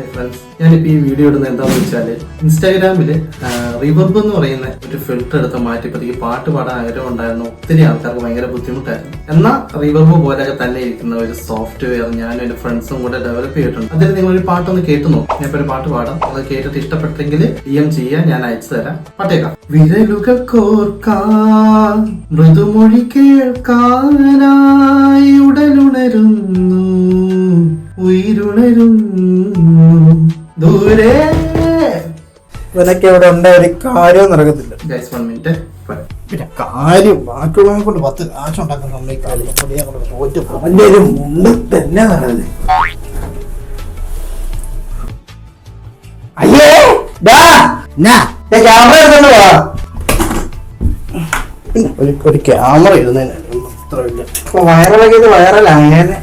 Hi friends, ഞാനിപ്പോൾ ഈ video ഇടുന്നത് എന്താണെന്ന് വെച്ചാൽ ഇൻസ്റ്റാഗ്രാമിൽ റിവർബ് എന്ന് പറയുന്ന ഒരു ഫിൽറ്റർ എടുത്ത് മാറ്റിയപ്പോഴത്തേക്ക് പാട്ട് പാടാൻ ആഗ്രഹം ഉണ്ടായിരുന്നു. ഒത്തിരി ആൾക്കാർക്ക് ഭയങ്കര ബുദ്ധിമുട്ടായിരുന്നു. എന്നാൽ റിവർബ് പോലെയൊക്കെ തന്നെ ഇരിക്കുന്ന ഒരു സോഫ്റ്റ്വെയർ ഞാനും എൻ്റെ ഫ്രണ്ട്സും കൂടെ ഡെവലപ്പ് ചെയ്തിട്ടുണ്ട്. അതിൽ നിങ്ങളൊരു പാട്ടൊന്ന് കേട്ടു നോക്കും. ഞാൻ ഇപ്പോൾ ഒരു പാട്ട് പാടാം. അത് കേട്ടിട്ട് ഇഷ്ടപ്പെട്ടെങ്കിൽ DM ചെയ്യാൻ ഞാൻ അയച്ചു തരാം. പാട്ടേക്കാം. വിരലുകൾ കോർക്കാൻ മൃദുമൊഴി കേൾക്കാനായി ഉടലുണരുന്നു, ഉയരുണരുന്നു ദൂരെ. ഇവനൊക്കെ ഇവിടെ ഉണ്ട്, ഒരു കാര്യവും നടക്കത്തില്ല. Guys 1 minute. പിന്നെ കാര്യം ബാക്കിയുള്ളവനെ കൊണ്ട് 10 കാശ് ഉണ്ടാക്കുന്ന അവന്റെ ഒരു മുണ്ട് തന്നെ നടന്നത്. അയ്യേ ക്യാമറ എടുത്തോണ്ട് പോവാ. ഒരു ക്യാമറ ഇരുന്നതിന് വൈറലാക്കിയത് വൈറലായേനെ.